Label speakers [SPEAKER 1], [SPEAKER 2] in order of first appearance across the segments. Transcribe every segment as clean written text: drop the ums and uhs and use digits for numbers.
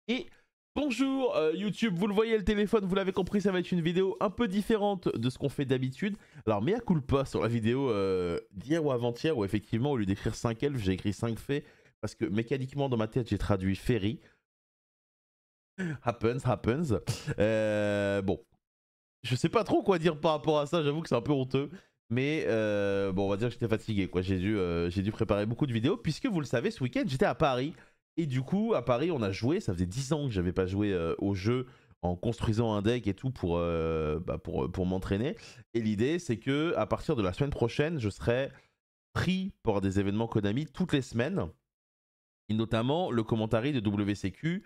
[SPEAKER 1] Et bonjour YouTube, vous le voyez le téléphone, vous l'avez compris, ça va être une vidéo un peu différente de ce qu'on fait d'habitude. Alors mea culpa sur la vidéo d'hier ou avant-hier où effectivement au lieu d'écrire 5 elfes, j'ai écrit 5 fées parce que mécaniquement dans ma tête j'ai traduit fairy. Happens. Bon, je sais pas trop quoi dire par rapport à ça, j'avoue que c'est un peu honteux. Mais bon, on va dire que j'étais fatigué, quoi. J'ai dû préparer beaucoup de vidéos, puisque vous le savez, ce week-end, j'étais à Paris. Et du coup, à Paris, on a joué. Ça faisait 10 ans que j'avais pas joué au jeu en construisant un deck et tout pour m'entraîner. Et l'idée, c'est que à partir de la semaine prochaine, je serai pris pour des événements Konami toutes les semaines. Et notamment le commentary de WCQ.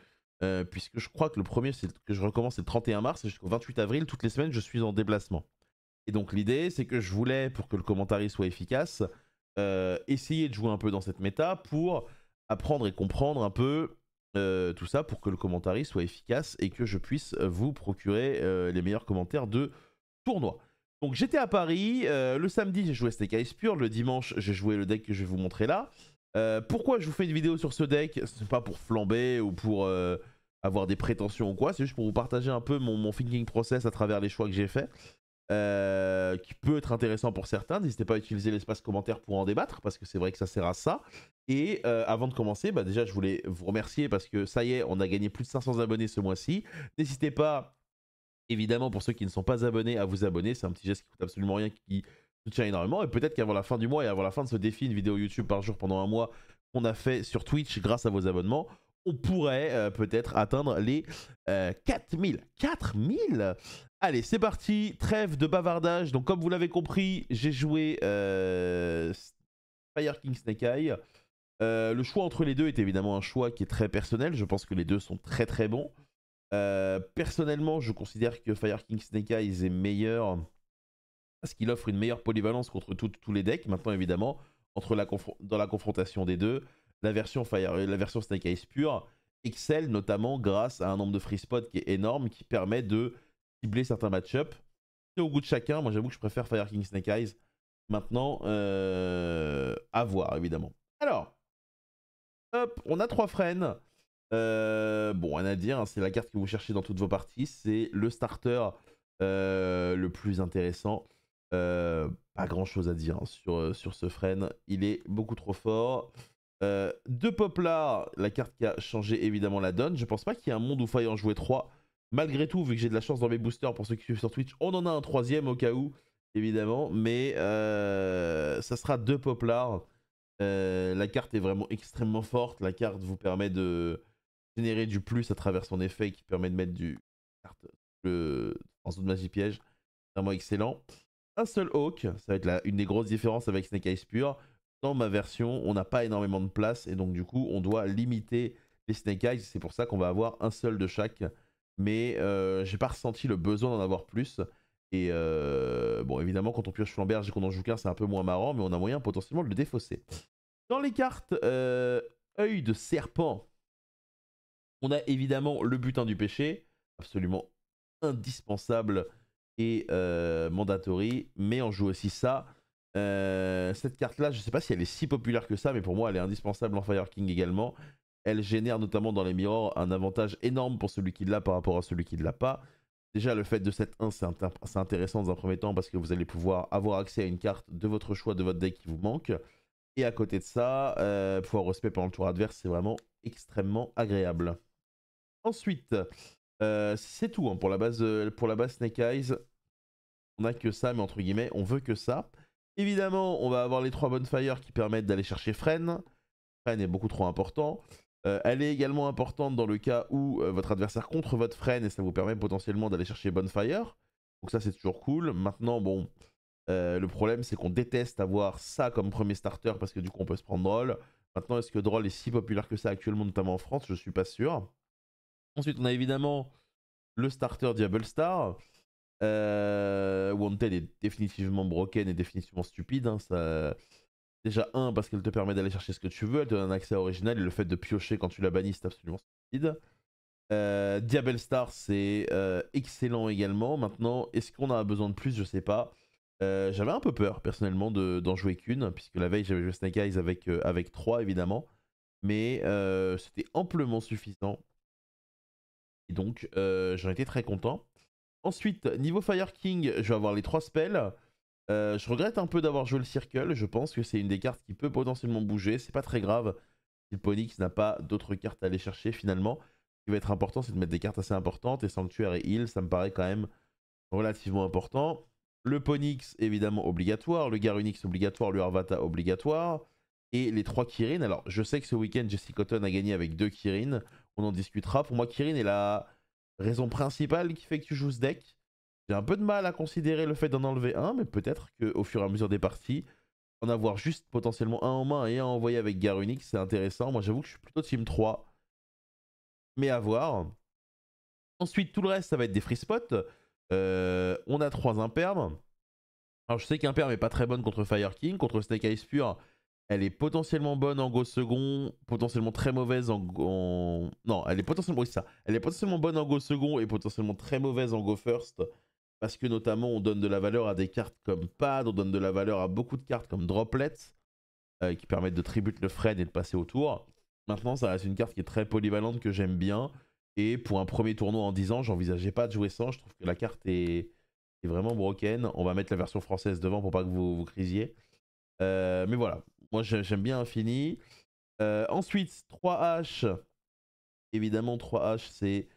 [SPEAKER 1] Puisque je crois que le premier que je recommence c'est le 31 mars et jusqu'au 28 avril, toutes les semaines, je suis en déplacement. Et donc l'idée, c'est que je voulais, pour que le commentary soit efficace, essayer de jouer un peu dans cette méta pour apprendre et comprendre un peu tout ça pour que le commentary soit efficace et que je puisse vous procurer les meilleurs commentaires de tournoi. Donc j'étais à Paris, le samedi j'ai joué Snake Eyes Pure, le dimanche j'ai joué le deck que je vais vous montrer là. Pourquoi je vous fais une vidéo sur ce deck? C'est pas pour flamber ou pour avoir des prétentions ou quoi, c'est juste pour vous partager un peu mon thinking process à travers les choix que j'ai faits. Qui peut être intéressant pour certains. N'hésitez pas à utiliser l'espace commentaire pour en débattre, parce que c'est vrai que ça sert à ça. Et avant de commencer, déjà je voulais vous remercier parce que ça y est, on a gagné plus de 500 abonnés ce mois-ci. N'hésitez pas, évidemment, pour ceux qui ne sont pas abonnés, à vous abonner. C'est un petit geste qui coûte absolument rien, qui soutient énormément. Et peut-être qu'avant la fin du mois et avant la fin de ce défi, une vidéo YouTube par jour pendant un mois qu'on a fait sur Twitch grâce à vos abonnements, on pourrait peut-être atteindre les 4000. 4000. Allez, c'est parti. Trêve de bavardage. Donc, comme vous l'avez compris, j'ai joué Fire King Snake Eye. Le choix entre les deux est évidemment un choix qui est très personnel. Je pense que les deux sont très très bons. Personnellement, je considère que Fire King Snake Eyes est meilleur parce qu'il offre une meilleure polyvalence contre tous les decks. Maintenant, évidemment, dans la confrontation des deux, la version Snake Eyes pure excelle notamment grâce à un nombre de free spots qui est énorme, qui permet de cibler certains match-ups. C'est au goût de chacun. Moi, j'avoue que je préfère Fire King Snake Eyes. Maintenant, à voir, évidemment. Alors, hop, on a 3 frênes. Bon, rien à dire, hein, c'est la carte que vous cherchez dans toutes vos parties. C'est le starter le plus intéressant. Pas grand chose à dire hein, sur ce frêne. Il est beaucoup trop fort. De Poplar, la carte qui a changé évidemment la donne. Je pense pas qu'il y ait un monde où faille en jouer 3. Malgré tout, vu que j'ai de la chance dans mes boosters pour ceux qui suivent sur Twitch, on en a un troisième au cas où, évidemment. Mais ça sera de Poplar. La carte est vraiment extrêmement forte. La carte vous permet de générer du plus à travers son effet qui permet de mettre du carte en zone magie piège. Vraiment excellent. Un seul Hawk, ça va être une des grosses différences avec Snake Eyes Pure. Dans ma version, on n'a pas énormément de place et donc du coup, on doit limiter les Snake Eyes. C'est pour ça qu'on va avoir un seul de chaque. Mais j'ai pas ressenti le besoin d'en avoir plus. Et bon, évidemment, quand on pioche flamberge et qu'on en joue qu'un, c'est un peu moins marrant, mais on a moyen potentiellement de le défausser. Dans les cartes œil de serpent, on a évidemment le butin du péché, absolument indispensable et mandatory, mais on joue aussi ça. Cette carte-là, je ne sais pas si elle est si populaire que ça, mais pour moi, elle est indispensable en Fire King également. Elle génère notamment dans les mirrors un avantage énorme pour celui qui l'a par rapport à celui qui ne l'a pas. Déjà, le fait de cette 1, c'est intéressant dans un premier temps parce que vous allez pouvoir avoir accès à une carte de votre choix, de votre deck qui vous manque. Et à côté de ça, pouvoir respect pendant le tour adverse, c'est vraiment extrêmement agréable. Ensuite, c'est tout hein, pour la base Snake Eyes. On n'a que ça, mais entre guillemets, on veut que ça. Évidemment, on va avoir les 3 bonfires qui permettent d'aller chercher Fren. Fren est beaucoup trop important. Elle est également importante dans le cas où votre adversaire contre votre Fren et ça vous permet potentiellement d'aller chercher Bonfire. Donc ça, c'est toujours cool. Maintenant, bon, le problème, c'est qu'on déteste avoir ça comme premier starter parce que du coup, on peut se prendre Droll. Maintenant, est-ce que Droll est si populaire que ça actuellement, notamment en France? Je suis pas sûr. Ensuite, on a évidemment le starter Diable Star. Wanted est définitivement broken et définitivement stupide. Hein, ça... Déjà, parce qu'elle te permet d'aller chercher ce que tu veux, elle te donne un accès original et le fait de piocher quand tu la bannis, c'est absolument stupide. Diable Star, c'est excellent également. Maintenant, est-ce qu'on a besoin de plus? Je sais pas. J'avais un peu peur personnellement d'en jouer qu'une, puisque la veille j'avais joué Snake Eyes avec 3 évidemment. Mais c'était amplement suffisant Et donc, j'en étais très content. Ensuite, niveau Fire King, je vais avoir les 3 spells. Je regrette un peu d'avoir joué le Circle. Je pense que c'est une des cartes qui peut potentiellement bouger. C'est pas très grave si le Ponyx n'a pas d'autres cartes à aller chercher finalement. Ce qui va être important, c'est de mettre des cartes assez importantes. Et Sanctuaire et Heal, ça me paraît quand même relativement important. Le Ponyx, évidemment, obligatoire. Le Garunix, obligatoire. Le Arvata, obligatoire. Et les 3 Kirin. Alors, je sais que ce week-end, Jesse Cotton a gagné avec 2 Kirin. On en discutera. Pour moi, Kirin est la raison principale qui fait que tu joues ce deck. J'ai un peu de mal à considérer le fait d'en enlever un, mais peut-être qu'au fur et à mesure des parties, en avoir juste potentiellement un en main et un envoyé avec Garunix, c'est intéressant. Moi, j'avoue que je suis plutôt team 3. Mais à voir. Ensuite, tout le reste, ça va être des free spots. On a 3 impermes. Alors, je sais qu'imperme n'est pas très bonne contre Fire King. Contre Snake Eyes Pure, elle est potentiellement bonne en Go second, potentiellement très mauvaise Non, elle est potentiellement... Oui, ça. Elle est potentiellement bonne en Go second et potentiellement très mauvaise en Go first. Parce que notamment, on donne de la valeur à des cartes comme Pad, on donne de la valeur à beaucoup de cartes comme Droplets, qui permettent de tribute le Fred et de passer au tour. Maintenant, ça reste une carte qui est très polyvalente, que j'aime bien. Et pour un premier tournoi en 10 ans, j'envisageais pas de jouer sans. Je trouve que la carte est vraiment broken. On va mettre la version française devant pour pas que vous crisiez. Mais voilà, moi j'aime bien Infini. Ensuite, 3H. Évidemment, 3H, c'est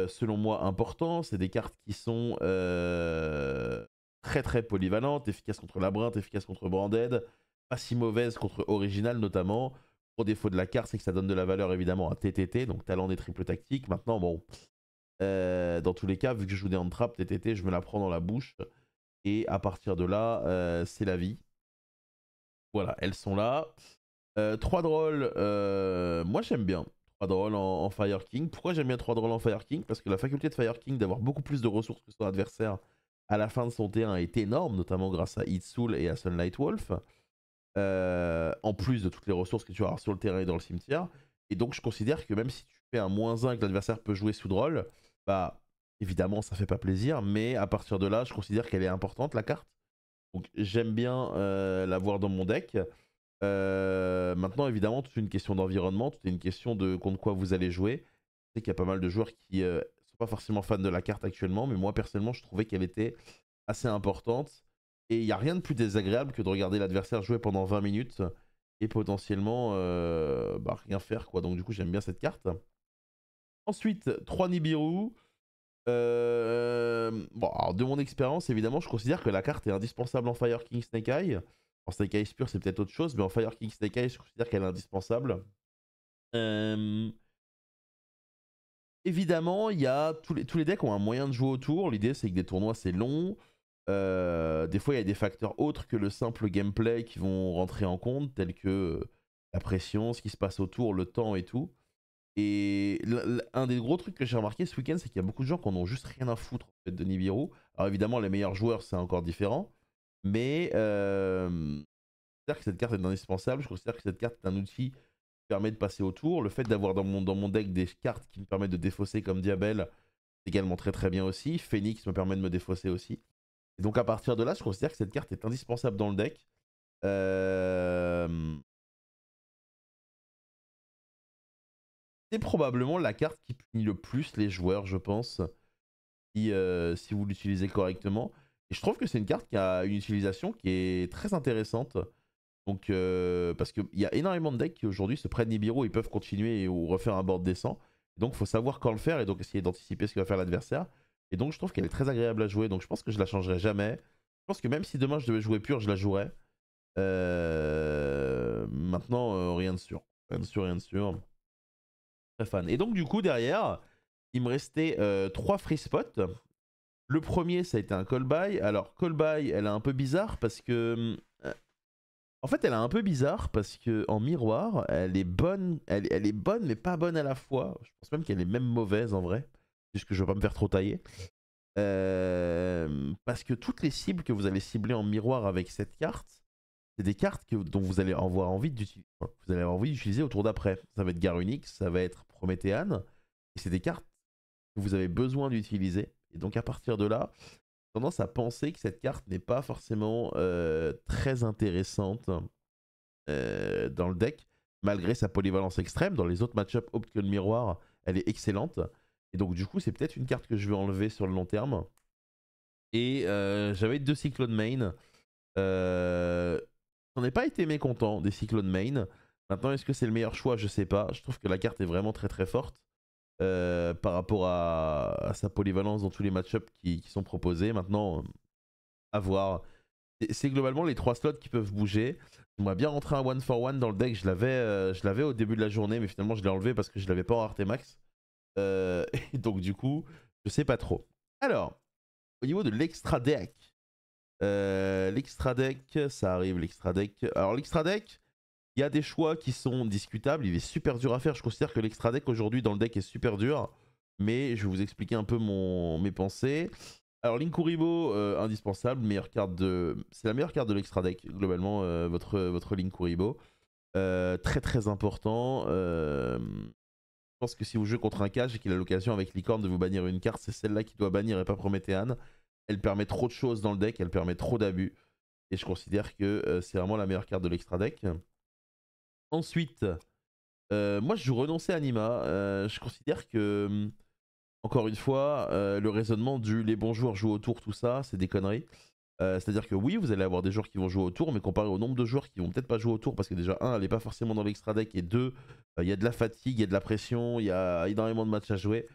[SPEAKER 1] selon moi important. C'est des cartes qui sont très très polyvalentes, efficaces contre Labyrinthe, efficaces contre Branded, pas si mauvaises contre Original notamment. Pour défaut de la carte, c'est que ça donne de la valeur évidemment à TTT, donc talent des triples tactiques. Maintenant, bon, dans tous les cas, vu que je joue des hand-trap, TTT, je me la prends dans la bouche. Et à partir de là, c'est la vie. Voilà, elles sont là. 3 drôles, moi j'aime bien. 3 drôles en Fire King. Pourquoi j'aime bien 3 drôles en Fire King? Parce que la faculté de Fire King d'avoir beaucoup plus de ressources que son adversaire à la fin de son T1 est énorme, notamment grâce à Heatsoul et à Sunlight Wolf. En plus de toutes les ressources que tu vas avoir sur le terrain et dans le cimetière. Et donc je considère que même si tu fais un -1 que l'adversaire peut jouer sous drôle, bah évidemment ça fait pas plaisir, mais à partir de là, je considère qu'elle est importante la carte. Donc j'aime bien l'avoir dans mon deck. Maintenant, évidemment, tout est une question d'environnement, tout est une question de contre quoi vous allez jouer. Je sais qu'il y a pas mal de joueurs qui sont pas forcément fans de la carte actuellement, mais moi personnellement, je trouvais qu'elle était assez importante. Et il n'y a rien de plus désagréable que de regarder l'adversaire jouer pendant 20 minutes et potentiellement rien faire, quoi. Donc du coup, j'aime bien cette carte. Ensuite, 3 Nibiru. Bon, alors de mon expérience, évidemment, je considère que la carte est indispensable en Fire King Snake Eye. En Snake Eyes Pure, c'est peut-être autre chose, mais en Fire King Snake Eye, je considère qu'elle est indispensable. Évidemment, il y a tous les decks ont un moyen de jouer autour. L'idée, c'est que des tournois, c'est long. Des fois, il y a des facteurs autres que le simple gameplay qui vont rentrer en compte, tels que la pression, ce qui se passe autour, le temps et tout. Et un des gros trucs que j'ai remarqué ce week-end, c'est qu'il y a beaucoup de gens qui en ont juste rien à foutre en fait, de Nibiru. Alors évidemment, les meilleurs joueurs, c'est encore différent. Mais je considère que cette carte est indispensable. Je considère que cette carte est un outil qui permet de passer au tour. Le fait d'avoir dans mon deck des cartes qui me permettent de défausser comme Diabel, c'est également très très bien aussi. Phoenix me permet de me défausser aussi. Et donc à partir de là, je considère que cette carte est indispensable dans le deck. C'est probablement la carte qui punit le plus les joueurs, je pense, si vous l'utilisez correctement. Et je trouve que c'est une carte qui a une utilisation qui est très intéressante. Donc, parce qu'il y a énormément de decks qui aujourd'hui se prennent Nibiru, ils peuvent continuer ou refaire un board décent. Donc, il faut savoir quand le faire et donc essayer d'anticiper ce que va faire l'adversaire. Et donc, je trouve qu'elle est très agréable à jouer. Donc, je pense que je la changerai jamais. Je pense que même si demain je devais jouer pur, je la jouerais. Maintenant, rien de sûr. Rien de sûr, rien de sûr. Très fan. Et donc, du coup, derrière, il me restait 3 free spots. Le premier, ça a été un call buy. Alors, call buy, elle est un peu bizarre parce que. En fait, elle est un peu bizarre parce que en miroir, elle est bonne, elle est bonne mais pas bonne à la fois. Je pense même qu'elle est même mauvaise en vrai, puisque je veux pas me faire trop tailler. Parce que toutes les cibles que vous allez cibler en miroir avec cette carte, c'est des cartes dont vous allez avoir envie d'utiliser. Vous allez avoir envie d'utiliser au tour d'après. Ça va être Garunix, ça va être Prométhéane, et c'est des cartes que vous avez besoin d'utiliser. Et donc à partir de là, tendance à penser que cette carte n'est pas forcément très intéressante dans le deck, malgré sa polyvalence extrême. Dans les autres match-ups autres que le miroir, elle est excellente. Et donc du coup c'est peut-être une carte que je vais enlever sur le long terme. Et j'avais 2 Cyclone Main. J'en ai pas été mécontent des Cyclone Main. Maintenant, est-ce que c'est le meilleur choix? Je sais pas. Je trouve que la carte est vraiment très très forte par rapport à sa polyvalence dans tous les match-ups qui sont proposés. Maintenant, à voir. C'est globalement les 3 slots qui peuvent bouger. J'aimerais bien rentrer un 1 for 1 dans le deck. Je l'avais au début de la journée, mais finalement je l'ai enlevé parce que je l'avais pas en rareté max. Et donc du coup, je sais pas trop. Alors, au niveau de l'extra deck. L'extra deck, ça arrive, l'extra deck. Alors l'extra deck, il y a des choix qui sont discutables, il est super dur à faire. Je considère que l'extra deck aujourd'hui dans le deck est super dur, mais je vais vous expliquer un peu mes pensées. Alors Linkuribo, indispensable, meilleure carte de... C'est la meilleure carte de l'extra deck, globalement, votre Linkuribo. Très très important. Je pense que si vous jouez contre un cage et qu'il a l'occasion avec Licorne de vous bannir une carte, c'est celle-là qui doit bannir et pas Prométhéane. Elle permet trop de choses dans le deck, elle permet trop d'abus. Et je considère que c'est vraiment la meilleure carte de l'extra deck. Ensuite, moi je joue renoncer Anima. Je considère que, encore une fois, le raisonnement du les bons joueurs jouent autour, tout ça, c'est des conneries. C'est-à-dire que oui, vous allez avoir des joueurs qui vont jouer autour, mais comparé au nombre de joueurs qui vont peut-être pas jouer autour, parce que déjà, un, elle n'est pas forcément dans l'extra deck, et deux, il y a de la fatigue, il y a de la pression, il y a énormément de matchs à jouer.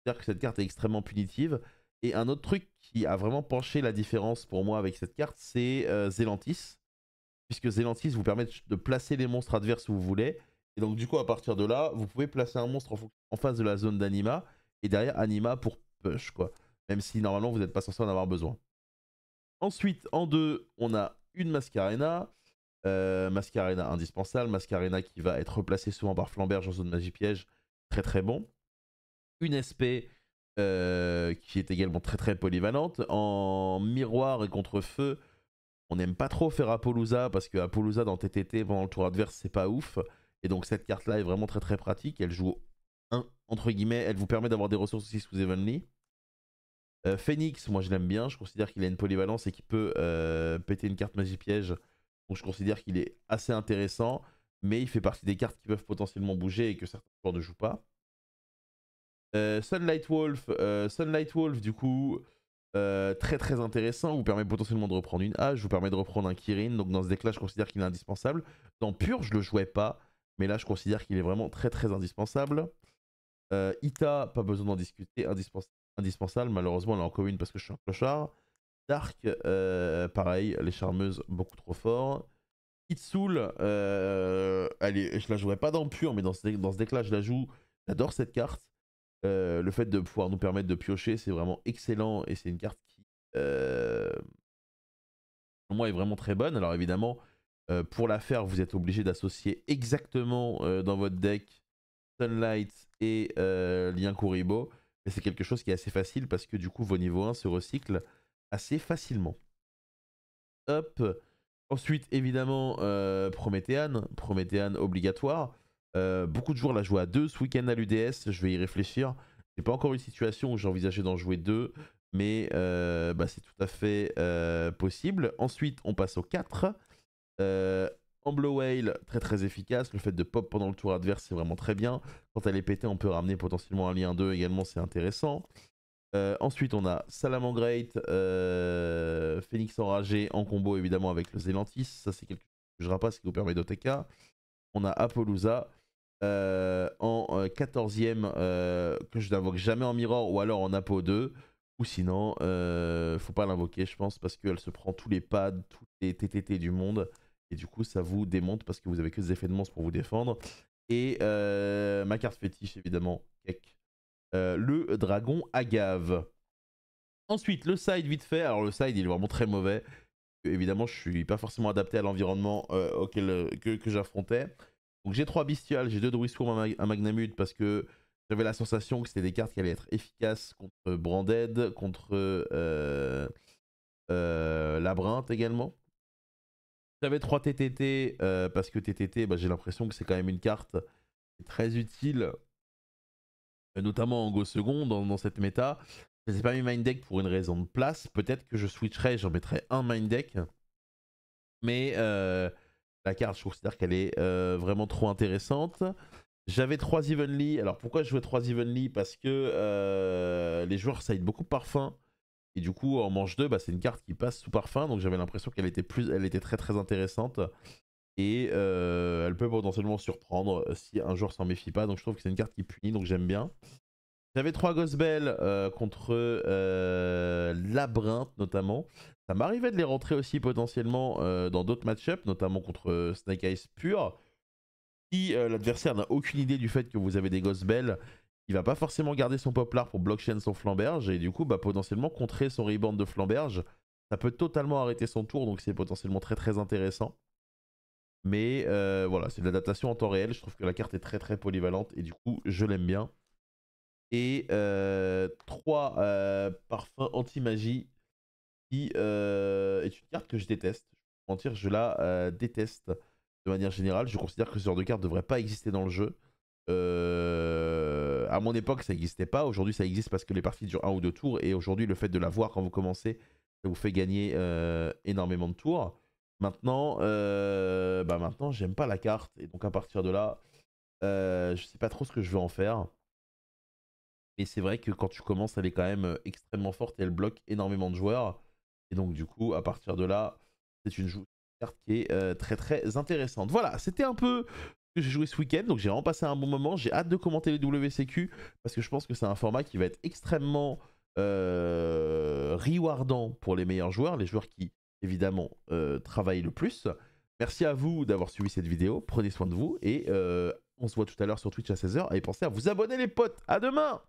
[SPEAKER 1] C'est-à-dire que cette carte est extrêmement punitive. Et un autre truc qui a vraiment penché la différence pour moi avec cette carte, c'est Zelantis. Puisque Zelantis vous permet de placer les monstres adverses où vous voulez. Et donc du coup, à partir de là, vous pouvez placer un monstre en face de la zone d'Anima. Et derrière, Anima pour push, quoi. Même si normalement, vous n'êtes pas censé en avoir besoin. Ensuite, en 2, on a une Mascarena. Mascarena indispensable. Mascarena qui va être replacée souvent par Flamberge en zone magie piège. Très très bon. Une SP qui est également très très polyvalente. En miroir et contre feu, on n'aime pas trop faire Apollousa parce que Apollousa dans TTT pendant le tour adverse, c'est pas ouf. Et donc cette carte-là est vraiment très très pratique. Elle joue entre guillemets, elle vous permet d'avoir des ressources aussi sous Evenly. Phoenix, moi je l'aime bien, je considère qu'il a une polyvalence et qu'il peut péter une carte magie piège. Donc je considère qu'il est assez intéressant, mais il fait partie des cartes qui peuvent potentiellement bouger et que certains joueurs ne jouent pas. Sunlight Wolf, du coup, très très intéressant, vous permet potentiellement de reprendre une hache, vous permet de reprendre un Kirin, donc dans ce deck là je considère qu'il est indispensable. Dans Pur je le jouais pas, mais là je considère qu'il est vraiment très très indispensable. Ita, pas besoin d'en discuter, indispensable, malheureusement elle est en commune parce que je suis un clochard. Dark, pareil, les charmeuses beaucoup trop fort. Itsoul, je la jouerais pas dans Pur, mais dans ce deck là je la joue, j'adore cette carte. Le fait de pouvoir nous permettre de piocher, c'est vraiment excellent et c'est une carte qui, pour moi, est vraiment très bonne. Alors évidemment, pour la faire, vous êtes obligé d'associer exactement dans votre deck Sunlight et Linkuribo. Et c'est quelque chose qui est assez facile parce que du coup, vos niveaux 1 se recyclent assez facilement. Hop. Ensuite, évidemment, Prométhéane obligatoire. Beaucoup de joueurs la jouent à 2 ce week-end à l'UDS, je vais y réfléchir. J'ai pas encore eu une situation où j'envisageais d'en jouer 2, mais c'est tout à fait possible. Ensuite, on passe au 4. Amblo Whale, très très efficace. Le fait de pop pendant le tour adverse, c'est vraiment très bien. Quand elle est pétée, on peut ramener potentiellement un lien 2 également, c'est intéressant. Ensuite, on a Salamangreat, Phoenix Enragé en combo évidemment avec le Zelantis. Ça, c'est quelque chose que je rapace qui vous permet d'OTK. On a Apollousa en 14ème que je n'invoque jamais en Mirror ou alors en Apo 2. Ou sinon, faut pas l'invoquer, je pense, parce qu'elle se prend tous les pads, tous les TTT du monde. Et du coup, ça vous démonte parce que vous avez que des effets de monstre pour vous défendre. Et ma carte fétiche, évidemment, Kek. Le dragon agave. Ensuite, le side vite fait. Alors le side, il est vraiment très mauvais. Évidemment, je suis pas forcément adapté à l'environnement que j'affrontais. Donc j'ai 3 bestioles, j'ai 2 Druisworm à Magnamud parce que j'avais la sensation que c'était des cartes qui allaient être efficaces contre Branded, contre Labyrinthe également. J'avais 3 TTT parce que TTT, j'ai l'impression que c'est quand même une carte très utile, notamment en Go second dans cette méta. Je n'ai pas mis Mind Deck pour une raison de place. Peut-être que je switcherai, j'en mettrai un Mind Deck. Mais la carte, je considère qu'elle est vraiment trop intéressante. J'avais 3 Evenly. Alors pourquoi je jouais 3 Evenly? Parce que les joueurs side beaucoup parfum. Et du coup, en manche 2, bah, c'est une carte qui passe sous parfum. Donc j'avais l'impression qu'elle était, elle était très très intéressante. Et elle peut potentiellement surprendre si un joueur s'en méfie pas. Donc je trouve que c'est une carte qui punit, donc j'aime bien. J'avais 3 Gospel contre Labyrinthe notamment. Ça m'arrivait de les rentrer aussi potentiellement dans d'autres match-ups, notamment contre Snake Eyes Pure. Si l'adversaire n'a aucune idée du fait que vous avez des Gospel, il va pas forcément garder son Poplar pour blockchain son Flamberge. Et du coup, bah, potentiellement contrer son Rebound de Flamberge. Ça peut totalement arrêter son tour, donc c'est potentiellement très très intéressant. Mais voilà, c'est de l'adaptation en temps réel. Je trouve que la carte est très très polyvalente et du coup, je l'aime bien. Et 3 parfums anti-magie qui est une carte que je déteste. Je vais pas mentir, je la déteste de manière générale. Je considère que ce genre de carte ne devrait pas exister dans le jeu. À mon époque, ça n'existait pas. Aujourd'hui, ça existe parce que les parties durent 1 ou 2 tours. Et aujourd'hui, le fait de la voir quand vous commencez, ça vous fait gagner énormément de tours. Maintenant, maintenant j'aime pas la carte. Et donc, à partir de là, je sais pas trop ce que je veux en faire. Mais c'est vrai que quand tu commences, elle est quand même extrêmement forte et elle bloque énormément de joueurs. Et donc, du coup, à partir de là, c'est une carte qui est très très intéressante. Voilà, c'était un peu ce que j'ai joué ce week-end. Donc, j'ai vraiment passé un bon moment. J'ai hâte de commenter les WCQ parce que je pense que c'est un format qui va être extrêmement rewardant pour les meilleurs joueurs, les joueurs qui, évidemment, travaillent le plus. Merci à vous d'avoir suivi cette vidéo. Prenez soin de vous et on se voit tout à l'heure sur Twitch à 16h. Et pensez à vous abonner, les potes. À demain!